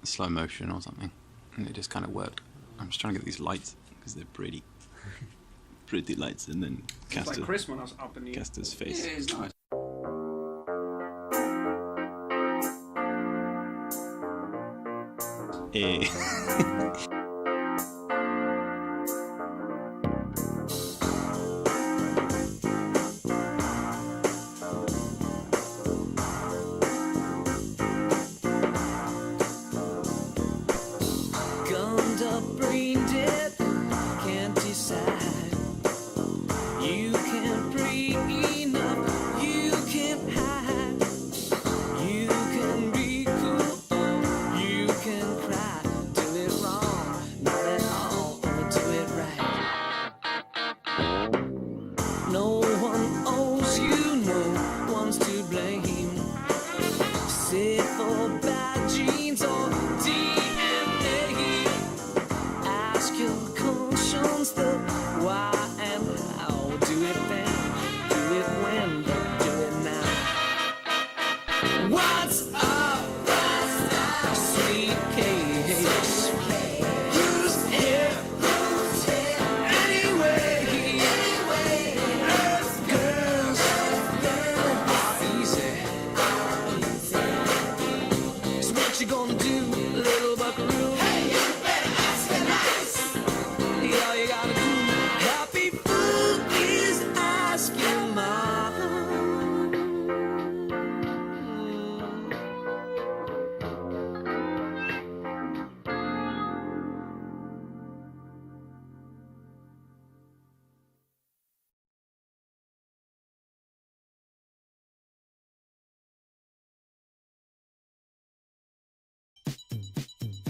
slow motion or something, and it just kind of worked. I'm just trying to get these lights because they're pretty. Pretty lights, and then It's like Chris when I was up in the... Castor's face. Yeah, it's nice. Gummed up, brain dead, can't decide. You can't breathe enough, you can't hide. You can be cool, you can cry. Do it wrong, not at all, or do it right. No one owes you, no one's to blame. Sit for bad genes or DNA. Ask your conscience the why and how. Do it then, do it when, but do it now. What's up, sweet case? Who's here? Anyway, girls are easy. So what you gonna do, little buckaroo? Hey, you better ask her nice. All you gotta do, happy food is ask your mom.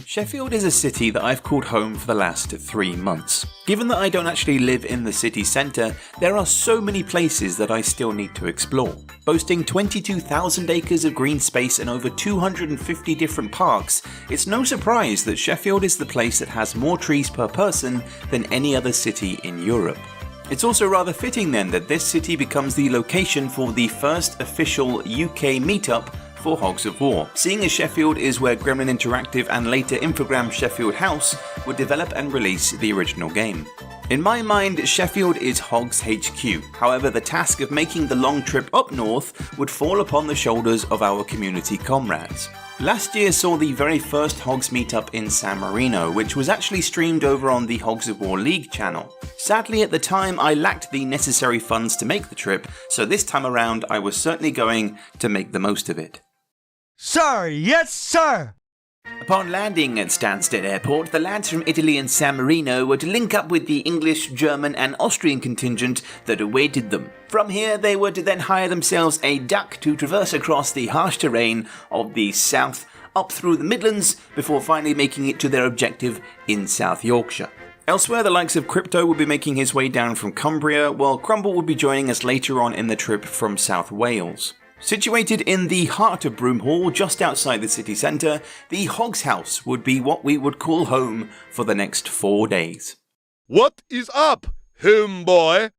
Sheffield is a city that I've called home for the last 3 months. Given that I don't actually live in the city centre, there are so many places that I still need to explore. Boasting 22,000 acres of green space and over 250 different parks, it's no surprise that Sheffield is the place that has more trees per person than any other city in Europe. It's also rather fitting then that this city becomes the location for the first official UK meetup for Hogs of War, seeing as Sheffield is where Gremlin Interactive and later Infogram Sheffield House would develop and release the original game. In my mind, Sheffield is Hogs HQ, however the task of making the long trip up north would fall upon the shoulders of our community comrades. Last year saw the very first Hogs meetup in San Marino, which was actually streamed over on the Hogs of War League channel. Sadly at the time I lacked the necessary funds to make the trip, so this time around I was certainly going to make the most of it. Sir, yes sir! Upon landing at Stansted Airport, the lads from Italy and San Marino were to link up with the English, German and Austrian contingent that awaited them. From here they were to then hire themselves a duck to traverse across the harsh terrain of the south up through the Midlands before finally making it to their objective in South Yorkshire. Elsewhere, the likes of Crypto will be making his way down from Cumbria, while Crumble will be joining us later on in the trip from South Wales. Situated in the heart of Broomhall, just outside the city centre, the Hogs House would be what we would call home for the next 4 days. What is up, homeboy?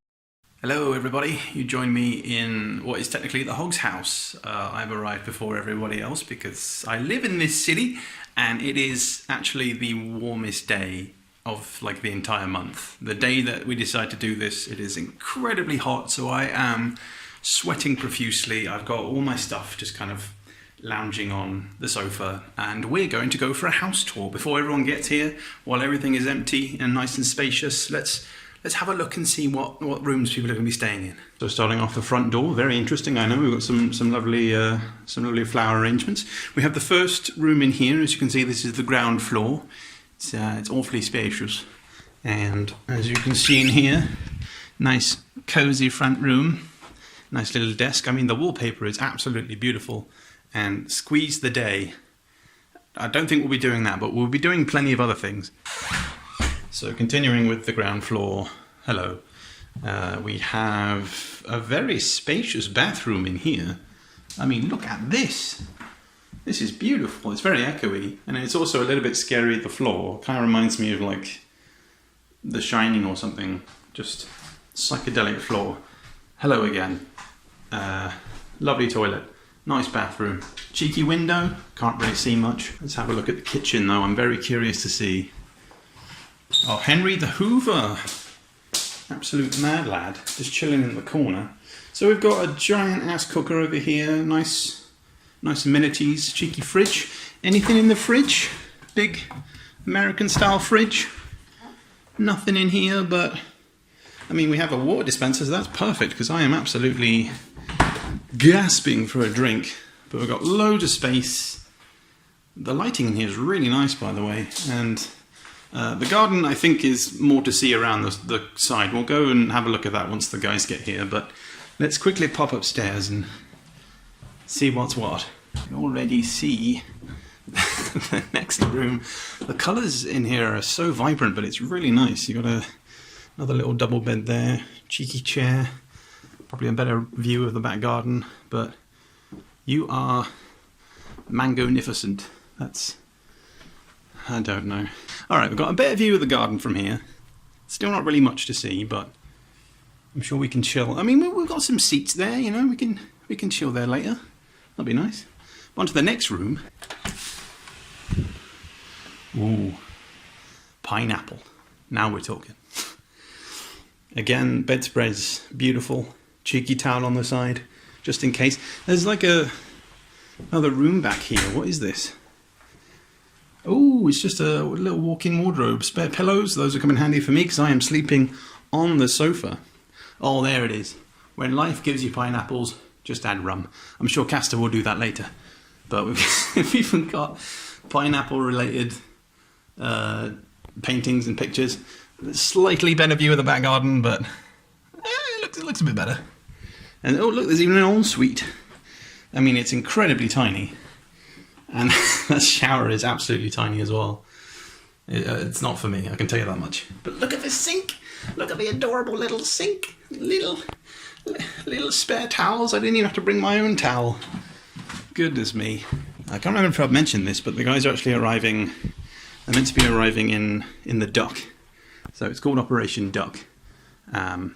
Hello everybody, you join me in what is technically the Hogs House. I've arrived before everybody else because I live in this city and it is actually the warmest day of like the entire month. The day that we decide to do this, it is incredibly hot, so I am sweating profusely. I've got all my stuff just kind of lounging on the sofa, and we're going to go for a house tour before everyone gets here. While everything is empty and nice and spacious, let's have a look and see what rooms people are going to be staying in. So starting off the front door, very interesting. I know we've got some lovely flower arrangements. We have the first room in here. As you can see, this is the ground floor. It's awfully spacious, and as you can see in here, nice cozy front room. Nice little desk. I mean, the wallpaper is absolutely beautiful, and squeeze the day. I don't think we'll be doing that, but we'll be doing plenty of other things. So continuing with the ground floor, hello. We have a very spacious bathroom in here. I mean, look at this. This is beautiful. It's very echoey, and it's also a little bit scary, the floor. Kind of reminds me of like The Shining or something. Just psychedelic floor. Hello again. Lovely toilet. Nice bathroom. Cheeky window. Can't really see much. Let's have a look at the kitchen though. I'm very curious to see. Oh, Henry the Hoover. Absolute mad lad. Just chilling in the corner. So we've got a giant ass cooker over here. Nice amenities. Cheeky fridge. Anything in the fridge? Big American style fridge. Nothing in here, but I mean, we have a water dispenser, so that's perfect because I am absolutely gasping for a drink. But we've got loads of space. The lighting in here is really nice, by the way, and the garden I think is more to see around the side. We'll go and have a look at that once the guys get here, but let's quickly pop upstairs and see what's what. You can already see the next room. The colours in here are so vibrant, but it's really nice. You've got another little double bed there, cheeky chair, probably a better view of the back garden, but you are mango-nificent. That's, I don't know. Alright, we've got a better view of the garden from here. Still not really much to see, but I'm sure we can chill. I mean, we've got some seats there, you know, we can chill there later. That'll be nice. On to the next room. Ooh, pineapple. Now we're talking. Again, bedspreads, beautiful. Cheeky towel on the side, just in case. There's like another room back here. What is this? Oh, it's just a little walk-in wardrobe. Spare pillows. Those will come in handy for me because I am sleeping on the sofa. Oh, there it is. When life gives you pineapples, just add rum. I'm sure Castor will do that later. But we've even got pineapple-related paintings and pictures. Slightly better view of the back garden, but it looks a bit better. And oh look, there's even an ensuite. I mean, it's incredibly tiny, and that shower is absolutely tiny as well. It's not for me, I can tell you that much. But look at the sink. Look at the adorable little sink. Little spare towels. I didn't even have to bring my own towel. Goodness me. I can't remember if I've mentioned this, but the guys are actually arriving. They're meant to be arriving in the Duck. So it's called Operation Duck. And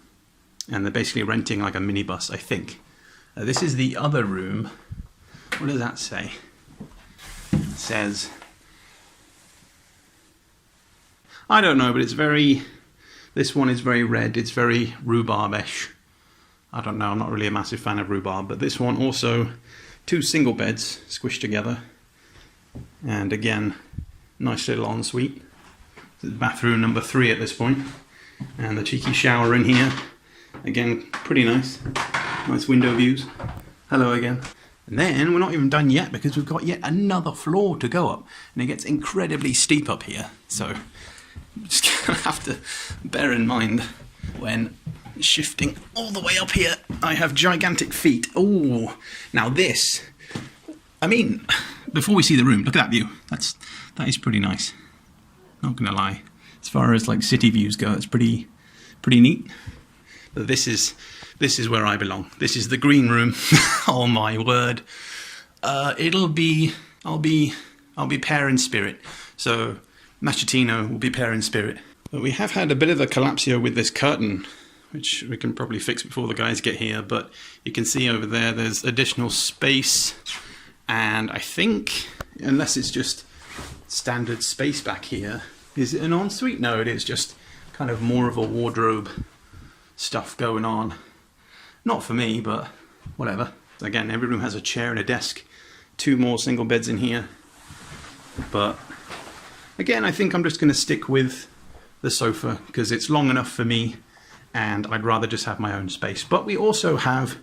they're basically renting like a minibus, I think. This is the other room. What does that say? It says... I don't know, but it's very... This one is very red. It's very rhubarb-ish. I don't know, I'm not really a massive fan of rhubarb. But this one also, 2 single beds squished together. And again, nice little ensuite. This is bathroom number 3 at this point. And the cheeky shower in here. Again, pretty nice. Nice window views. Hello again. And then we're not even done yet because we've got yet another floor to go up. And it gets incredibly steep up here. So I'm just going to have to bear in mind when shifting all the way up here, I have gigantic feet. Oh, now this. I mean, before we see the room, look at that view. That is pretty nice. Not gonna lie. As far as like city views go, it's pretty neat. But this is where I belong. This is the green room. Oh my word. I'll be pair in spirit. So Machetino will be pair in spirit. But we have had a bit of a collapsio with this curtain, which we can probably fix before the guys get here. But you can see over there's additional space. And I think, unless it's just standard space back here, is it an ensuite? No, it is just kind of more of a wardrobe stuff going on. Not for me, but whatever. Again, every room has a chair and a desk. 2 more single beds in here. But again, I think I'm just going to stick with the sofa because it's long enough for me and I'd rather just have my own space. But we also have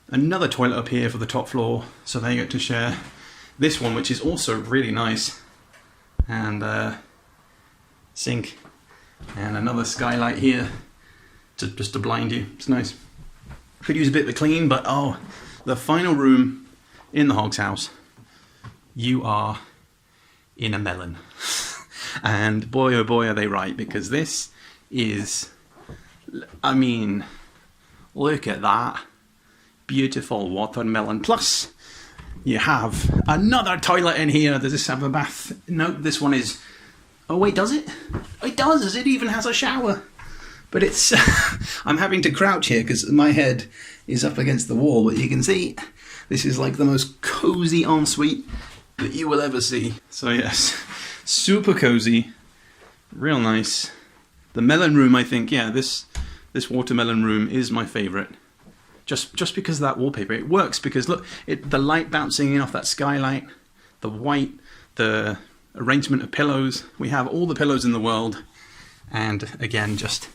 another toilet up here for the top floor, so they get to share this one, which is also really nice. And sink and another skylight here just to blind you. It's nice. Could use a bit of a clean, but oh, the final room in the Hogs house, you are in a melon. And boy oh boy are they right, because this is, I mean, look at that beautiful watermelon. Plus you have another toilet in here. Does this have a bath? No, this one is... Oh wait, does it? It does! It even has a shower! But it's... I'm having to crouch here because my head is up against the wall, but you can see This is like the most cozy ensuite that you will ever see. So yes, super cozy, real nice. The melon room, I think, yeah, this watermelon room is my favourite. Just because of that wallpaper. It works because look, the light bouncing in off that skylight, the white, the arrangement of pillows. We have all the pillows in the world. And again, just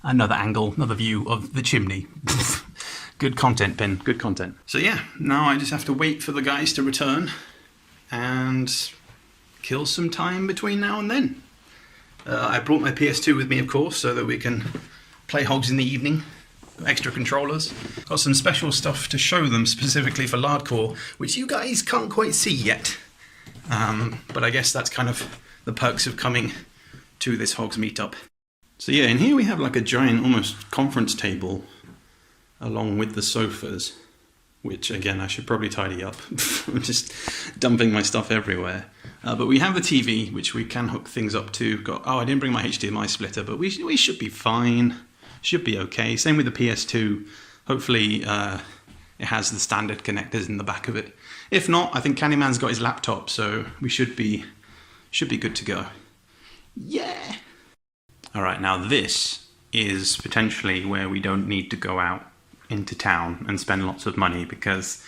another angle, another view of the chimney. Good content, Ben, good content. So yeah, now I just have to wait for the guys to return and kill some time between now and then. I brought my PS2 with me, of course, so that we can play Hogs in the evening. Extra controllers. Got some special stuff to show them specifically for Lardcore, which you guys can't quite see yet. But I guess that's kind of the perks of coming to this Hogs meetup. So yeah, in here we have like a giant, almost conference table along with the sofas, which again, I should probably tidy up. I'm just dumping my stuff everywhere. But we have the TV, which we can hook things up to. I didn't bring my HDMI splitter, but we should be fine. Should be okay. Same with the PS2. Hopefully it has the standard connectors in the back of it. If not, I think Candyman's got his laptop, so we should be good to go. Yeah! Alright, now this is potentially where we don't need to go out into town and spend lots of money because,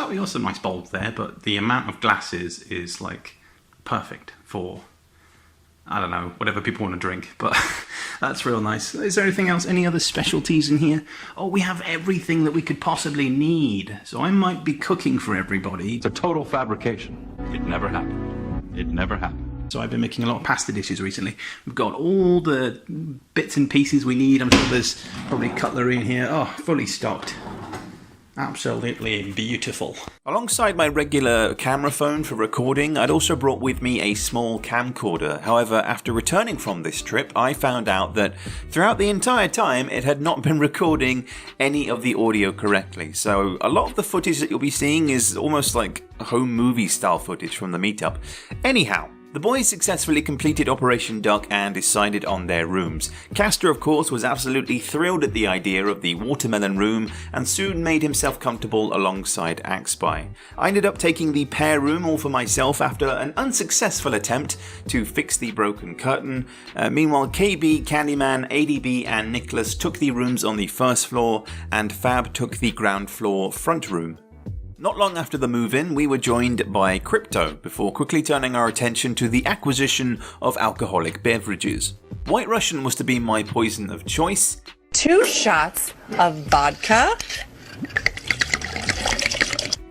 we got some nice bulbs there, but the amount of glasses is like perfect for, I don't know, whatever people want to drink, but that's real nice. Is there anything else? Any other specialties in here? Oh, we have everything that we could possibly need. So I might be cooking for everybody. It's a total fabrication. It never happened. It never happened. So I've been making a lot of pasta dishes recently. We've got all the bits and pieces we need. I'm sure there's probably cutlery in here. Oh, fully stocked. Absolutely beautiful. Alongside my regular camera phone for recording, I'd also brought with me a small camcorder. However, after returning from this trip, I found out that throughout the entire time, it had not been recording any of the audio correctly. So a lot of the footage that you'll be seeing is almost like home movie style footage from the meetup. Anyhow, the boys successfully completed Operation Duck and decided on their rooms. Castor, of course, was absolutely thrilled at the idea of the watermelon room and soon made himself comfortable alongside Axby. I ended up taking the pair room all for myself after an unsuccessful attempt to fix the broken curtain. Meanwhile, KB, Candyman, ADB and Nicholas took the rooms on the first floor and Fab took the ground floor front room. Not long after the move-in, we were joined by Crypto before quickly turning our attention to the acquisition of alcoholic beverages. White Russian was to be my poison of choice. 2 shots of vodka.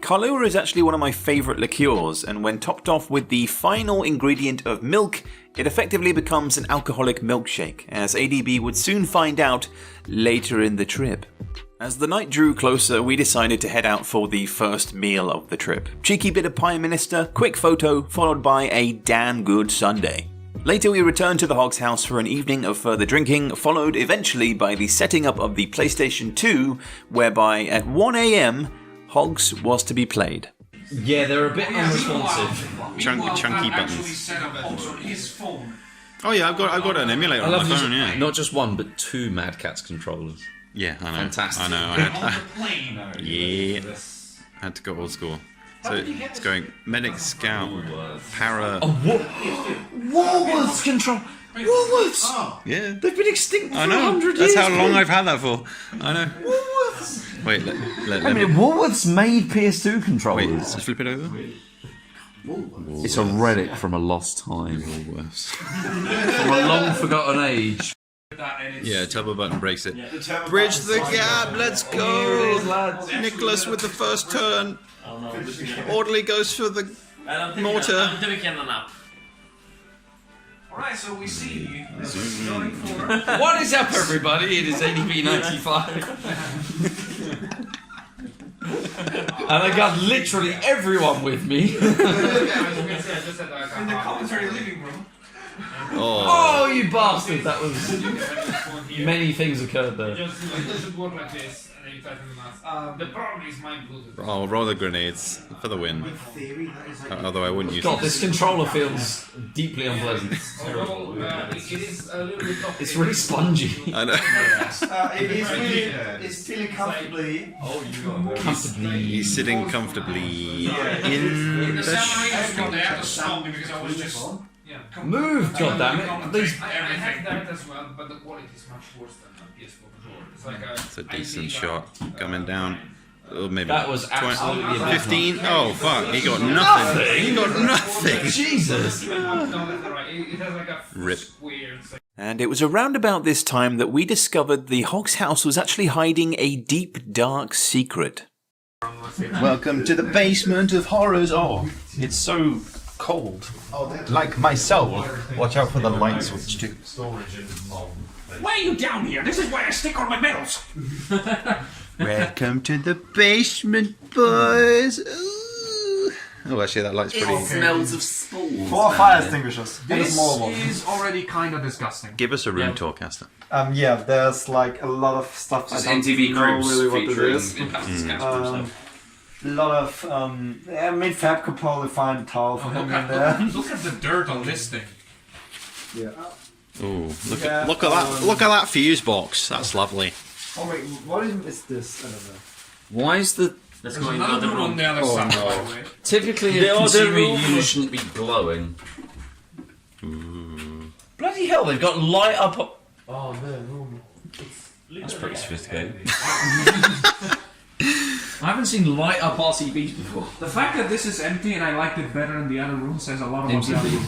Kahlua is actually one of my favourite liqueurs, and when topped off with the final ingredient of milk, it effectively becomes an alcoholic milkshake, as ADB would soon find out later in the trip. As the night drew closer, we decided to head out for the first meal of the trip. Cheeky bit of Prime Minister, quick photo, followed by a damn good sundae. Later we returned to the Hogs house for an evening of further drinking, followed eventually by the setting up of the PlayStation 2, whereby at 1 AM, Hogs was to be played. Yeah, they're a bit unresponsive. Chunky buttons. Oh yeah, I've got an emulator on my phone, yeah. Not just one, but 2 Mad Catz controllers. Yeah, I know. Fantastic. I know. Yeah. I had to go old school. So it's going Medic, Scout, Para. Woolworths control. Woolworths. Yeah. They've been extinct for I know. 100 years. That's how long I've had that for. I know. Woolworths. Wait, I mean, Woolworths made PS2 wait, controllers. let's flip it over. It's a relic from a lost time. Woolworths. From a long forgotten age. Yeah, turbo button breaks it. Bridge the gap, let's go! Nicholas with the first turn. Orderly goes for the mortar. Alright, so we see you. What is up, everybody? It is ADB95. And I got literally everyone with me. In the commentary living room. Oh, you bastard! That was many things occurred there. It should work like this, and then you tighten the nuts. The problem is my Bluetooth. Oh, roller grenades for the win. Although I wouldn't use God, it. this controller feels deeply unpleasant. Although it is a little bit of It's really spongy. I know. It's feeling comfortably. Comfortably. He's sitting comfortably in the the sound I just got there, I had to stop me because I was just Move, goddammit! These I have that as well, but the quality is much worse than the PS4 controller. It's like It's a decent shot coming down. Oh, maybe That was 20, absolutely amazing. 15. Oh fuck! He got nothing. He got nothing. Jesus! it has like a Rip. square. And it was around about this time that we discovered the Hogs house was actually hiding a deep, dark secret. Welcome to the basement of horrors. Oh, it's so cold. Like my soul. Watch out for the light switch too. Why are you down here? This is where I stick all my medals. Welcome to the basement, boys. Ooh. Oh, actually, that light's pretty. Smells of spores. 4 fire extinguishers. This is already kind of disgusting. Give us a room tour, Caster. Yeah, there's like a lot of stuff. That's I don't NTV know Cribs really what it featuring is. Impacted Casper. A lot of I mean, Fab could probably find a towel for him in there. Look at the dirt on this thing. Yeah. Oh, look at that! Look at that fuse box. That's lovely. Oh wait, what is this? I don't know. Why is the... There's another room on the other side, by the way. Typically, a consumer unit shouldn't be glowing. Bloody hell, they've got light up... Oh man, That's pretty sophisticated. I haven't seen light up RCBs before. The fact that this is empty and I liked it better in the other room says a lot about the other room.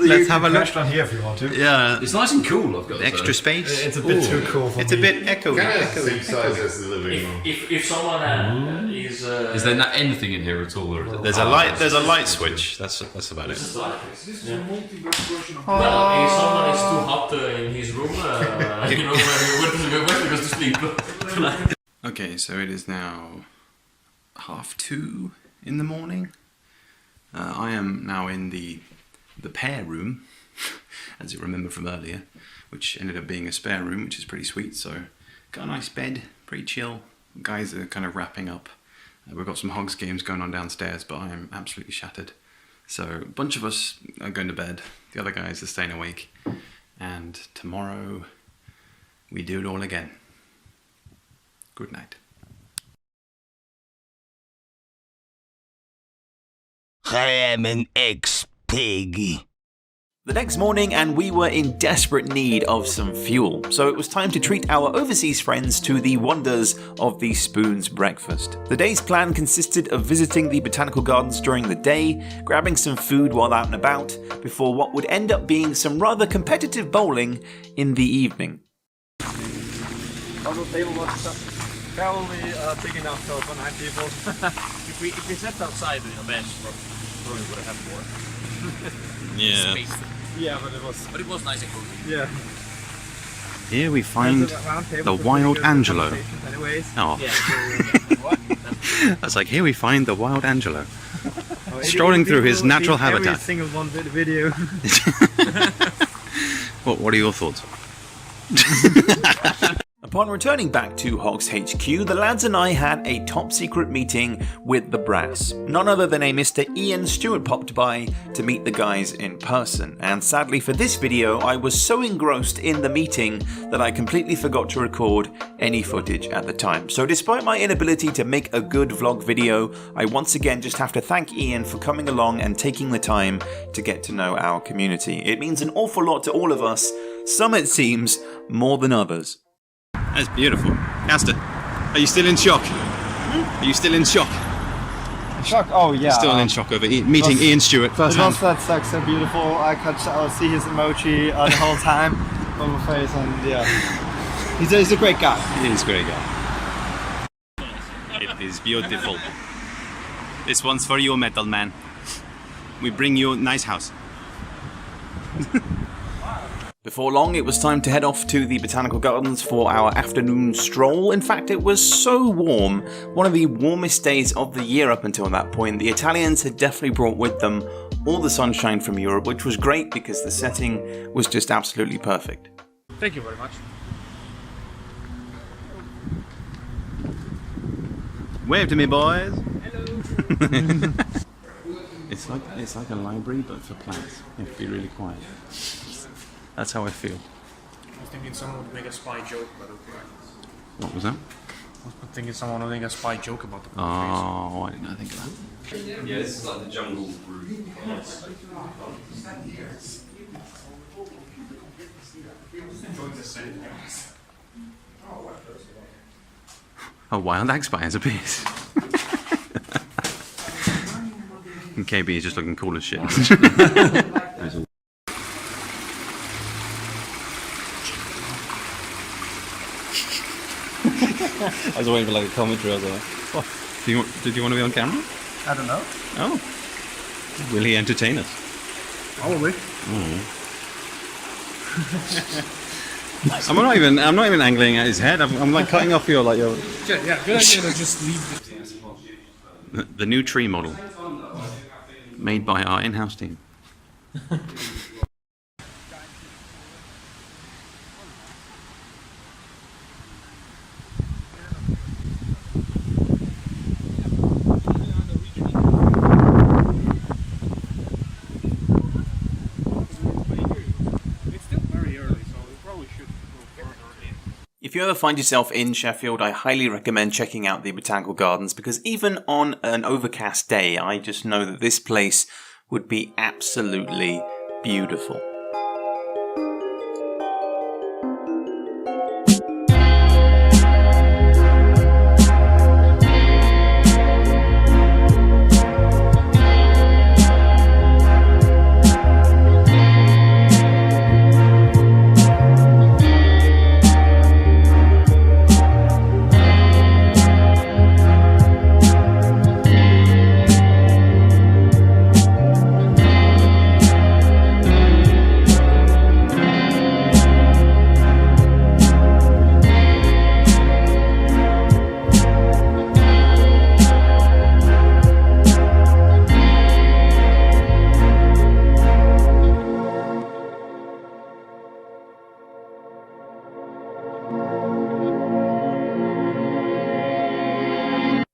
Let's have a look. on here if you want to. Yeah, It's nice and cool, I've got to extra say. space. It's a bit too cool for It's me. a bit echoey. Same size as the living room. If someone is Is there not anything in here at all? Or is it... There's a light. There's a light switch. That's about it. This is a multi-verse version of well, if someone is too hot in his room, you know where he goes to sleep. Okay, so it is now 2:30 in the morning. I am now in the pair room, as you remember from earlier, which ended up being a spare room, which is pretty sweet. So, got a nice bed, pretty chill. Guys are kind of wrapping up. We've got some Hogs games going on downstairs, but I am absolutely shattered. So, a bunch of us are going to bed. The other guys are staying awake. And tomorrow, we do it all again. Good night. I am an ex-pig. The next morning, and we were in desperate need of some fuel, so it was time to treat our overseas friends to the wonders of the Spoon's breakfast. The day's plan consisted of visiting the Botanical Gardens during the day, grabbing some food while out and about, before what would end up being some rather competitive bowling in the evening. Also, table was probably big enough for 9 people. If we sat outside in a bench, probably would have more Yeah. space. Yeah, but it was nice and cool. Yeah. Here we find the wild Angelo. Anyways. Oh, What? I was like, here we find the wild Angelo. Strolling through his natural habitat. Every single one video. What are your thoughts? Upon returning back to Hogs HQ, the lads and I had a top secret meeting with the brass. None other than a Mr. Ian Stewart popped by to meet the guys in person, and sadly for this video I was so engrossed in the meeting that I completely forgot to record any footage at the time. So despite my inability to make a good vlog video, I once again just have to thank Ian for coming along and taking the time to get to know our community. It means an awful lot to all of us, some it seems more than others. That's beautiful. Caster, are you still in shock? Are you still in shock? Shock? Oh yeah. Still in shock over meeting Ian Stewart firsthand. That's like so beautiful. I could see his emoji the whole time on my face, and yeah, he's a great guy. He's a great guy. It is beautiful. This one's for you, Metal Man. We bring you a nice house. Before long, it was time to head off to the Botanical Gardens for our afternoon stroll. In fact, it was so warm, one of the warmest days of the year up until that point. The Italians had definitely brought with them all the sunshine from Europe, which was great because the setting was just absolutely perfect. Thank you very much. Wave to me, boys. Hello. It's like a library, but for plants. You have to be really quiet. That's how I feel. I was thinking someone would make a spy joke, but okay. What was that? I was thinking someone would make a spy joke about the Oh, why didn't I think of that? Yeah, this is like the jungle brew. A wild ag spy has appeared. And KB is just looking cool as shit. I was waiting for like a commentary. I was like, "Oh, did you want to be on camera?" I don't know. Oh, will he entertain us? Probably. I'm not even angling at his head. I'm like cutting off your Yeah, good idea to just leave the new tree model made by our in-house team. If you ever find yourself in Sheffield, I highly recommend checking out the Botanical Gardens because even on an overcast day, I just know that this place would be absolutely beautiful.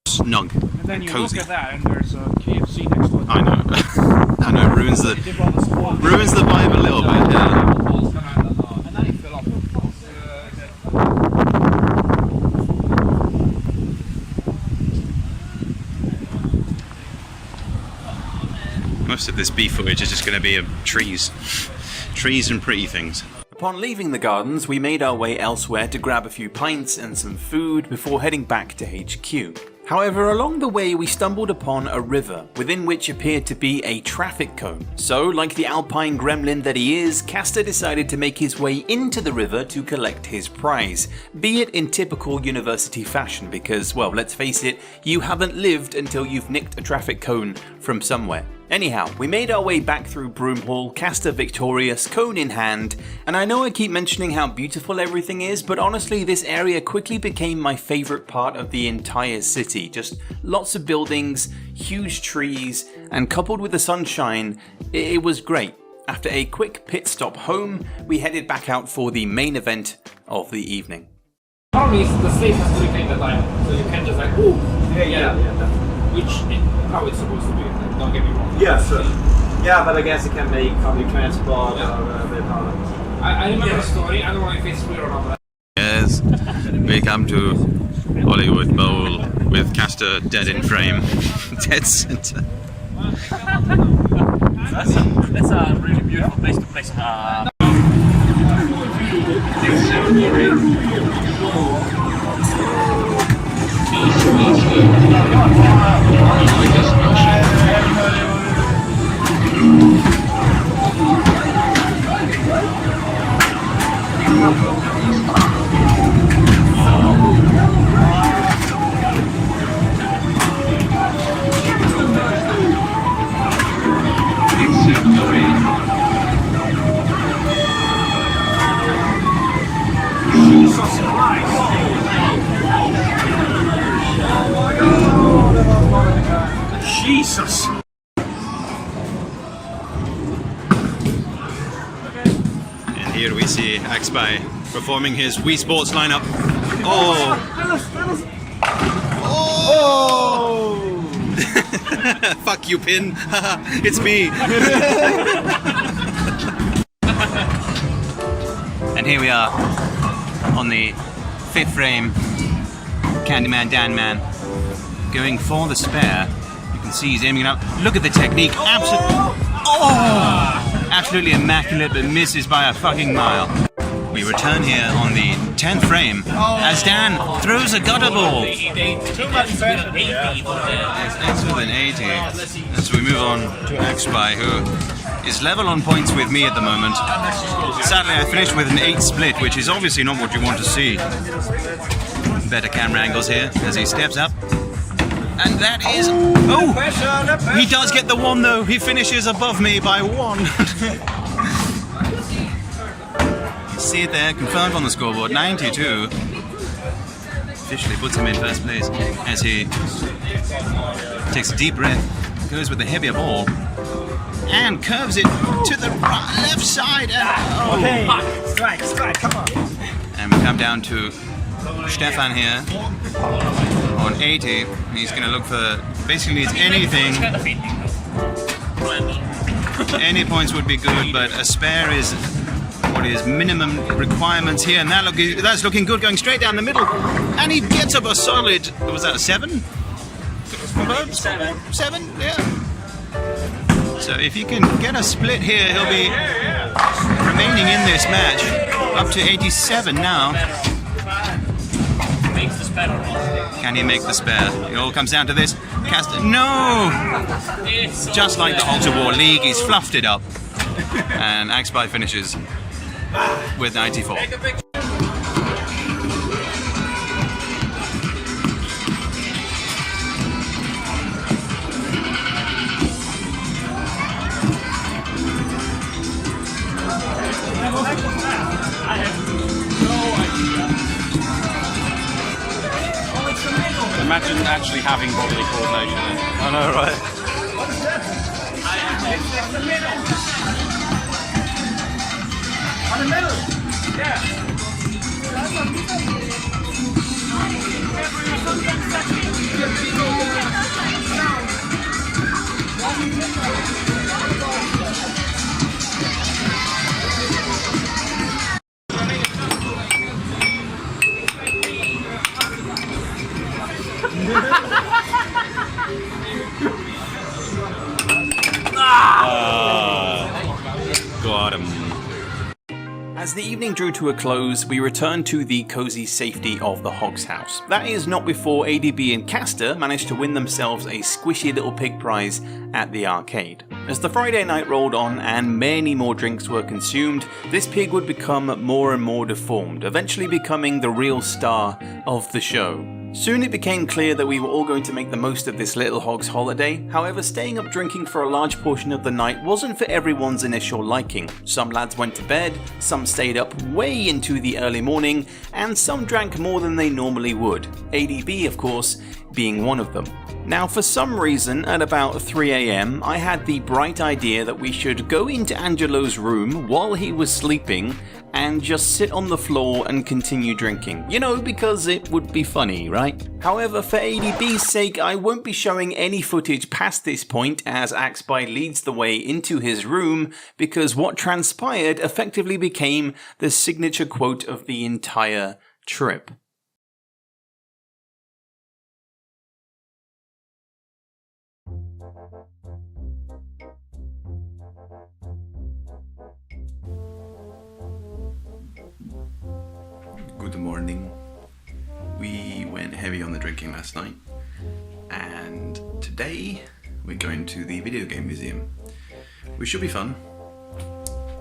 Snug. And then you cozy. look at that and there's a KFC next to it. I know. I know. It ruins the vibe a little bit. Yeah. And then you fill up. Most of this beef footage is just going to be of trees and pretty things. Upon leaving the gardens, we made our way elsewhere to grab a few pints and some food before heading back to HQ. However, along the way we stumbled upon a river within which appeared to be a traffic cone. So, like the alpine gremlin that he is, Castor decided to make his way into the river to collect his prize. Be it in typical university fashion because, well, let's face it, you haven't lived until you've nicked a traffic cone from somewhere. Anyhow, we made our way back through Broomhall, Castor victorious, cone in hand, and I know I keep mentioning how beautiful everything is, but honestly this area quickly became my favourite part of the entire city. Just lots of buildings, huge trees, and coupled with the sunshine, it was great. After a quick pit stop home, we headed back out for the main event of the evening. Problem is the stage has to retain the time, so you can't just like, ooh, how it's supposed to be. Like, don't get me wrong. Yeah, sure. Yeah, but I guess it can make public transport a bit harder. I remember the story. I don't know if it's real or not. Yes, we come to Hollywood Bowl with Castor dead in frame, dead center. That's a really beautiful place to place. Here we see Axby performing his Wii Sports lineup. Oh! Oh! Fuck you, Pin. It's me. And here we are on the 5th frame. Candyman Dan Man going for the spare. You can see he's aiming it up. Look at the technique. Absolutely immaculate, but misses by a fucking mile. We return here on the 10th frame as Dan throws a gutter ball. It's with an 80. As we move on to Axby, who is level on points with me at the moment. Sadly, I finished with an 8 split, which is obviously not what you want to see. Better camera angles here as he steps up. And that is... Oh! He does get the 1 though. He finishes above me by 1. You see it there, confirmed on the scoreboard, 92. Officially puts him in first place as he takes a deep breath, goes with the heavier ball, and curves it to the left side. Okay, strike, come on. And we come down to Stefan here on 80. He's going to look for basically anything. Any points would be good, but a spare is what is minimum requirements here. And that's looking good, going straight down the middle. And he gets up a solid, was that a 7? 7, yeah. So if he can get a split here, he'll be remaining in this match. Up to 87 now. Can he make the spare? It all comes down to this. No! Just like the Hogs of War League, he's fluffed it up. And Axby finishes with 94. Imagine actually having bodily coordination. I know, right? On the middle. Yeah. Got him. As the evening drew to a close, we returned to the cosy safety of the Hogs house. That is not before ADB and Caster managed to win themselves a squishy little pig prize at the arcade. As the Friday night rolled on and many more drinks were consumed, this pig would become more and more deformed, eventually becoming the real star of the show. Soon it became clear that we were all going to make the most of this little Hogs holiday. However, staying up drinking for a large portion of the night wasn't for everyone's initial liking. Some lads went to bed, some stayed up way into the early morning, and some drank more than they normally would. ADB, of course, being one of them. Now, for some reason, at about 3 AM, I had the bright idea that we should go into Angelo's room while he was sleeping and just sit on the floor and continue drinking. You know, because it would be funny, right? However, for ADB's sake, I won't be showing any footage past this point as Axby leads the way into his room, because what transpired effectively became the signature quote of the entire trip. Good morning. We went heavy on the drinking last night, and today we're going to the video game museum, which should be fun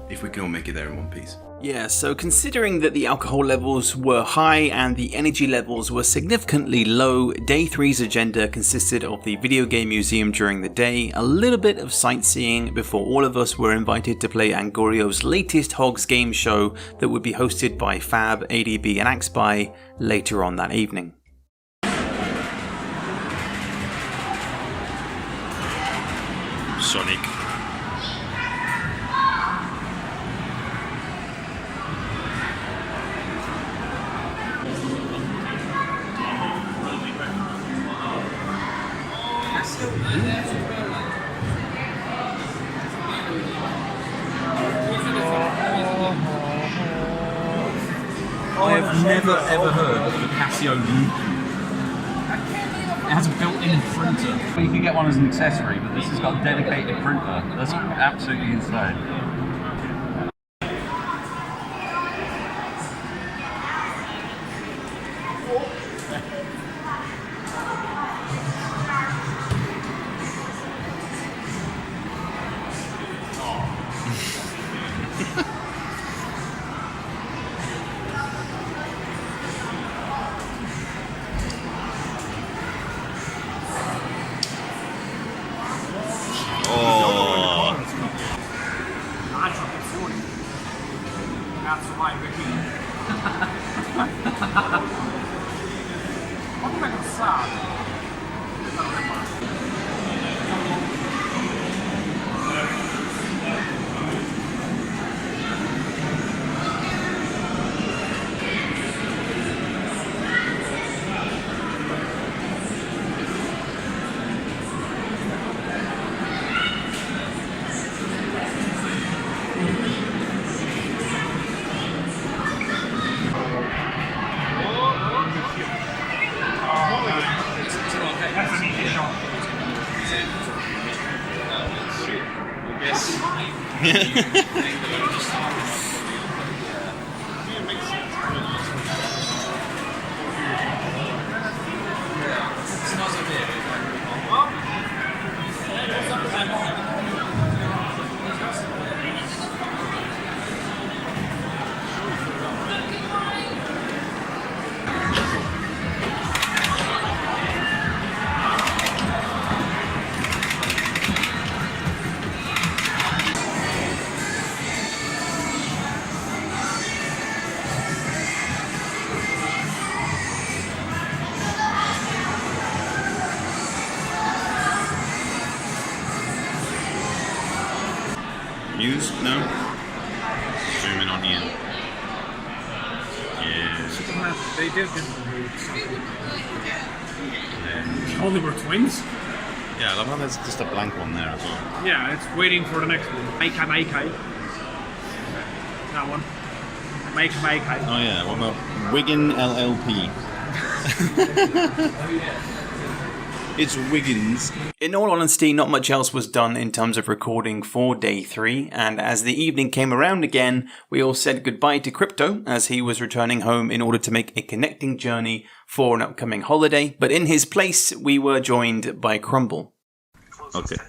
if we can all make it there in one piece. Yeah, so considering that the alcohol levels were high and the energy levels were significantly low, Day 3's agenda consisted of the video game museum during the day, a little bit of sightseeing before all of us were invited to play Angorio's latest Hogs game show that would be hosted by Fab, ADB and Axby later on that evening. Sonic. I've never ever heard of the Casio Loop. It has a built-in printer. You can get one as an accessory, but this has got a dedicated printer. That's absolutely insane. News? No? Zoom in on Ian. Yes. They did Oh, they were twins? Yeah, I love how there's just a blank one there as well. Yeah, it's waiting for the next one. Make. That one. Make. Oh yeah, what about Wigan LLP? It's Wiggins. In all honesty, not much else was done in terms of recording for day 3, and as the evening came around again, we all said goodbye to Crypto as he was returning home in order to make a connecting journey for an upcoming holiday, but in his place, we were joined by Crumble. Okay. Do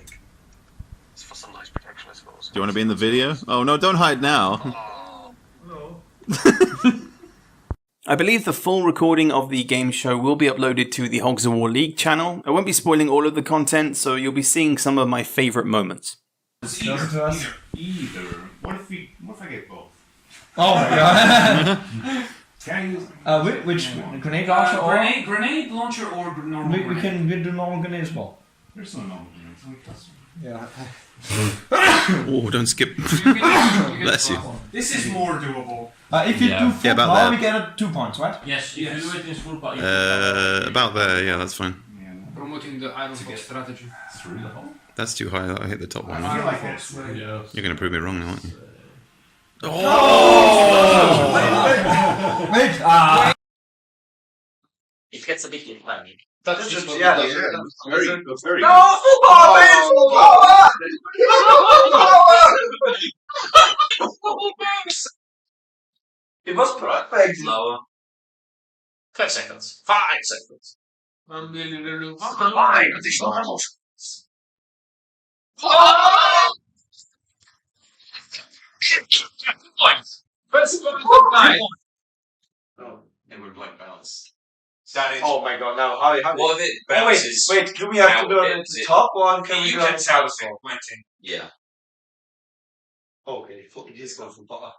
you want to be in the video? Oh no, don't hide now. I believe the full recording of the game show will be uploaded to the Hogs of War League channel. I won't be spoiling all of the content, so you'll be seeing some of my favourite moments. Either. What if I get both? Oh my god. Can I use Which grenade launcher or Grenade launcher or normal we can do normal grenade as well. There's no normal grenades, only custom. Yeah. Oh, don't skip. Bless you. This is more doable. If you do full about power, that. we get 2 points, right? Yes, if you do it in full power. About there, yeah, that's fine. Promoting the Iron Fox strategy. Through the hole? That's too high, I hit the top one. I feel like it's You're going to prove me wrong now, aren't you? Wait! It gets a bit funny. That's just very No! Full power, man! Full power! It was perfect! Slower. 5 seconds. 5 seconds. 1 million. 5 additional motions. Points. First one. Oh, and we're blank balance. Oh my god, now how Well, if it bounces, wait, do we have to do it at the top or can we you do it can at the tell top? it's pointing. Yeah. Okay, it is going from bottom.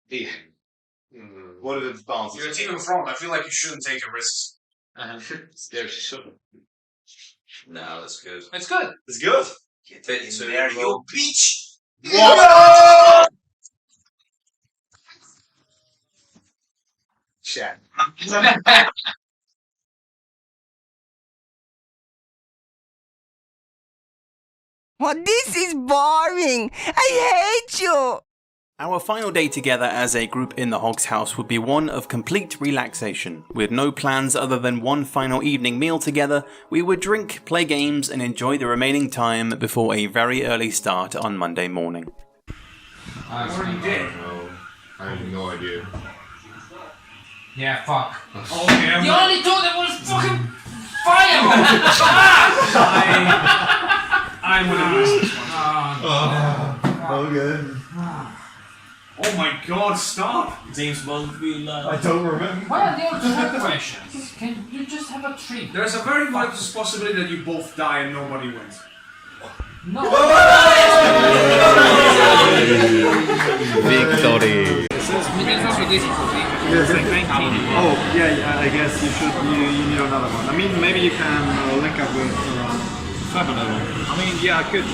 Yeah. What are the balances? You're a team in front. I feel like you shouldn't take a risk. Yeah, she shouldn't. No, that's good. It's good. It's good. Get in there, you bitch! What? Shit. Well, this is boring. I hate you. Our final day together as a group in the Hogs house would be one of complete relaxation. With no plans other than one final evening meal together, we would drink, play games and enjoy the remaining time before a very early start on Monday morning. What are you doing? I have no idea. Yeah, fuck. Okay, the only thought that was fucking fireball! I'm gonna miss this one. Oh, good. Oh my god, stop! James Bond will. I don't remember. What are the other questions? Can you just have a treat? There's a very much possibility that you both die and nobody wins. No. Victory! Oh, yeah, I guess you should. You need another one. I mean, maybe you can link up with Fabulous. I mean, yeah, I could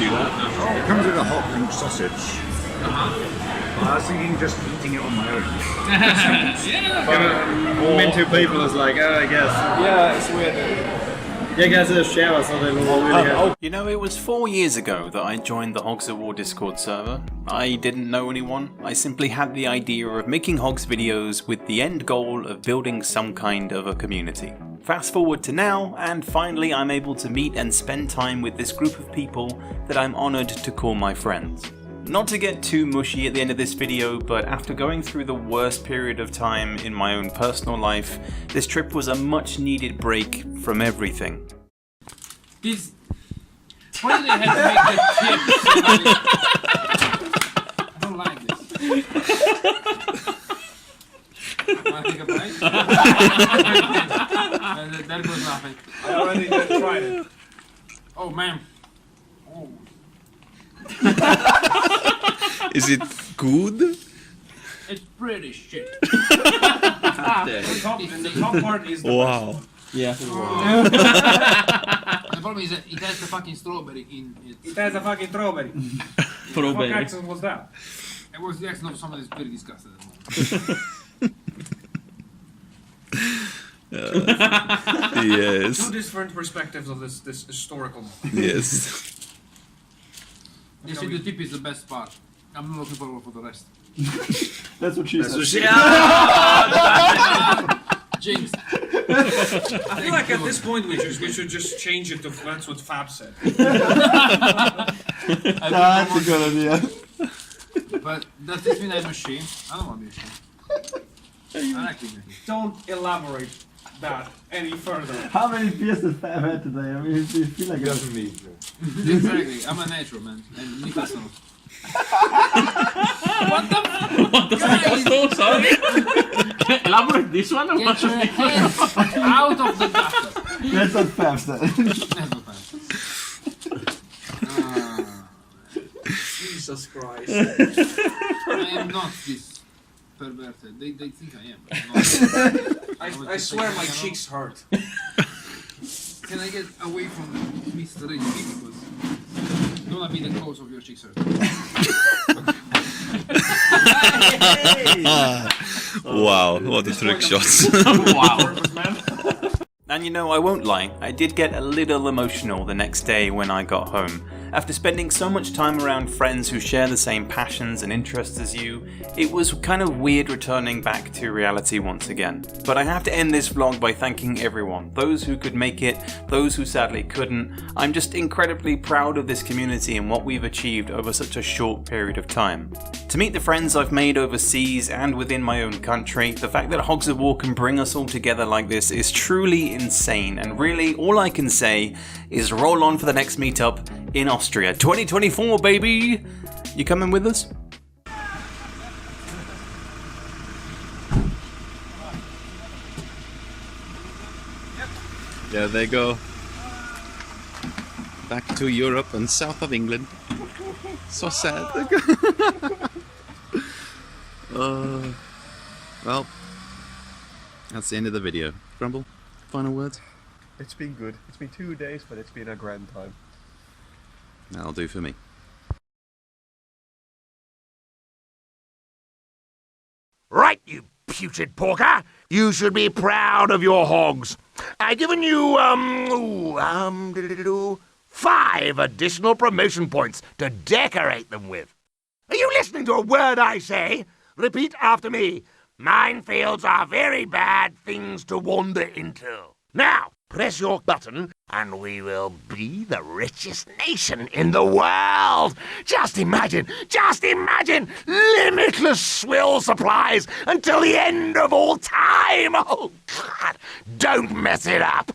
do that. It comes with a hot pink sausage. I was thinking just eating it on my own. Mean two people is like, I guess. Yeah, it's weird. Yeah, guys, share so they will really have. You know, it was 4 years ago that I joined the Hogs of War Discord server. I didn't know anyone. I simply had the idea of making Hogs videos with the end goal of building some kind of a community. Fast forward to now, and finally I'm able to meet and spend time with this group of people that I'm honoured to call my friends. Not to get too mushy at the end of this video, but after going through the worst period of time in my own personal life, this trip was a much needed break from everything. Why do they have to make the chips? I don't like this. Wanna take a bite? That goes nothing. I already tried it. Oh man. Oh. Is it good? It's pretty shit. The top part is the Wow. Yeah. The problem is that it has the fucking strawberry in it. It has a fucking strawberry. What accent was that? It was the accent of someone that's very disgusted. Yes. Two different perspectives of this historical. Yes. You see, the tip is the best part. I'm not looking forward for the rest. That's what she said. Jinx. I feel like at this point we should just change it to that's what Fab said. That's a good idea. But does this mean I'm a she? I don't want to be a she. I like being a she. Don't elaborate that any further. How many beers did Fab had today? I mean, you feel like Doesn't mean. Exactly. I'm a natural man. And me personal. What the What's so sorry? Elaborate this one or Get what? your hands out of the gutter. That's what Fab said. That's what I Jesus Christ. I am not this perverted. They think I am. But I'm not. I swear my cheeks hurt. Can I get away from Mr. HP because I don't want to be the cause of your cheeks hurt. Wow, what a trick shot. Wow. And you know, I won't lie, I did get a little emotional the next day when I got home. After spending so much time around friends who share the same passions and interests as you, it was kind of weird returning back to reality once again. But I have to end this vlog by thanking everyone, those who could make it, those who sadly couldn't. I'm just incredibly proud of this community and what we've achieved over such a short period of time. To meet the friends I've made overseas and within my own country, the fact that Hogs of War can bring us all together like this is truly insane, and really all I can say is roll on for the next meetup in Austria. 2024, baby! You coming with us? There they go. Back to Europe and south of England. So sad. Well, that's the end of the video. Grumble, final words? It's been good. It's been 2 days, but it's been a grand time. That'll do for me. Right, you putrid porker. You should be proud of your hogs. I've given you, 5 additional promotion points to decorate them with. Are you listening? listening to a word I say. Repeat after me. Minefields are very bad things to wander into. Now, press your button and we will be the richest nation in the world. Just imagine, limitless swill supplies until the end of all time. Oh, God, don't mess it up.